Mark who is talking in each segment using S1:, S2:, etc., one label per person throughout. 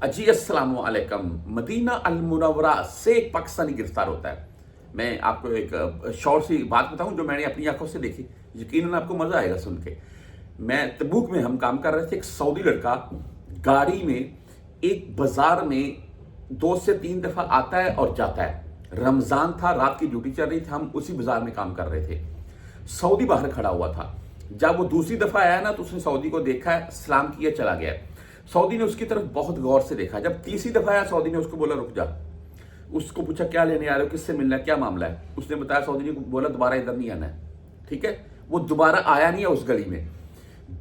S1: जी अस्सलाम वालेकुम। मदीना अल मुनव्वरा से एक पाकिस्तानी गिरफ्तार होता है। मैं आपको एक शॉर्ट सी बात बताऊं जो मैंने अपनी आंखों से देखी। यकीनन आपको मजा आएगा सुन के। मैं तबूक में हम काम कर रहे थे। एक सऊदी लड़का गाड़ी में एक बाजार में 2 से 3 दफा आता है और जाता है। रमजान था, रात की ड्यूटी चल रही थी, हम उसी बाजार में काम कर रहे थे। सऊदी बाहर खड़ा हुआ था। जब वो दूसरी दफा आया ना तो उसने सऊदी को देखा है, सलाम किया, चला गया। सऊदी ने उसकी तरफ बहुत गौर से देखा। जब तीसरी दफा आया सऊदी ने उसको बोला रुक जा। उसको पूछा क्या लेने आ रहे हो, किससे मिलना है, क्या मामला है। उसने बताया, सऊदी ने बोला दोबारा इधर नहीं आना है। ठीक है, वो दोबारा आया नहीं है उस गली में।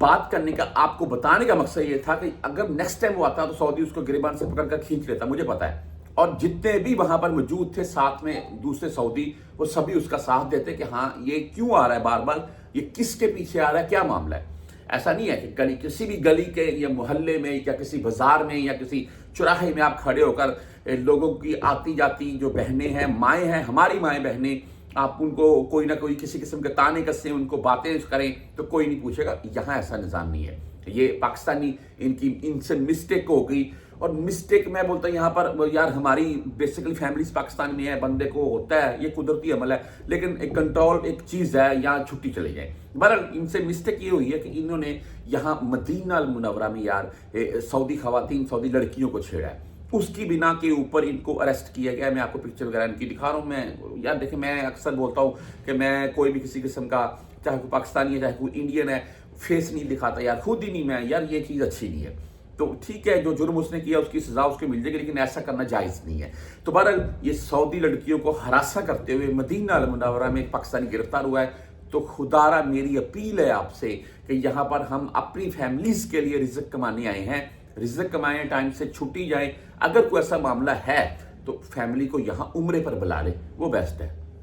S1: बात करने का, आपको बताने का मकसद ये था कि अगर नेक्स्ट टाइम वो आता तो सऊदी उसको गिरबान से पकड़कर खींच लेता, मुझे पता है। और जितने भी वहां पर मौजूद थे साथ में दूसरे सऊदी, वो सभी उसका साथ देते कि हाँ ये क्यों आ रहा है बार बार, ये किसके पीछे आ रहा है, क्या मामला है। ऐसा नहीं है कि गली, किसी भी गली के या मोहल्ले में या किसी बाजार में या किसी चौराहे में आप खड़े होकर लोगों की आती जाती जो बहनें हैं, माएँ हैं, हमारी माएँ बहनें, आप उनको कोई ना कोई किसी किस्म के ताने कसें, उनको बातें करें तो कोई नहीं पूछेगा। यहाँ ऐसा निज़ाम नहीं है। ये पाकिस्तानी इनसे मिस्टेक हो गई। और मिस्टेक मैं बोलता हूँ यहाँ पर यार, हमारी बेसिकली फैमिलीज पाकिस्तान में है, बंदे को होता है, ये कुदरती अमल है, लेकिन एक कंट्रोल एक चीज़ है, यहाँ छुट्टी चले जाए। बहरहाल इनसे मिस्टेक ये हुई है कि इन्होंने यहाँ मदीना अल मुनव्वरा में यार सऊदी खवातीन, सऊदी लड़कियों को छेड़ा है। उसकी बिना के ऊपर इनको अरेस्ट किया गया। मैं आपको पिक्चर वगैरह इनकी दिखा रहा हूँ। मैं यार देखिए, मैं अक्सर बोलता हूँ कि मैं कोई भी किसी किस्म का, चाहे कोई पाकिस्तानी है चाहे कोई इंडियन है, फेस नहीं दिखाता यार, खुद ही नहीं मैं, यार ये चीज़ अच्छी नहीं है। तो ठीक है, जो जुर्म उसने किया उसकी सजा उसको मिल जाएगी, लेकिन ऐसा करना जायज़ नहीं है। तो बहरहाल ये सऊदी लड़कियों को हरासा करते हुए मदीना अल मुनव्वरा में एक पाकिस्तानी गिरफ्तार हुआ है। तो खुदारा मेरी अपील है आपसे कि यहाँ पर हम अपनी फैमिलीज के लिए रिज़्क कमाने आए हैं। रिज़्क कमाएं, टाइम से छुट्टी जाए। अगर कोई ऐसा मामला है तो फैमिली को यहाँ उम्रे पर बुला ले, वो बेस्ट है।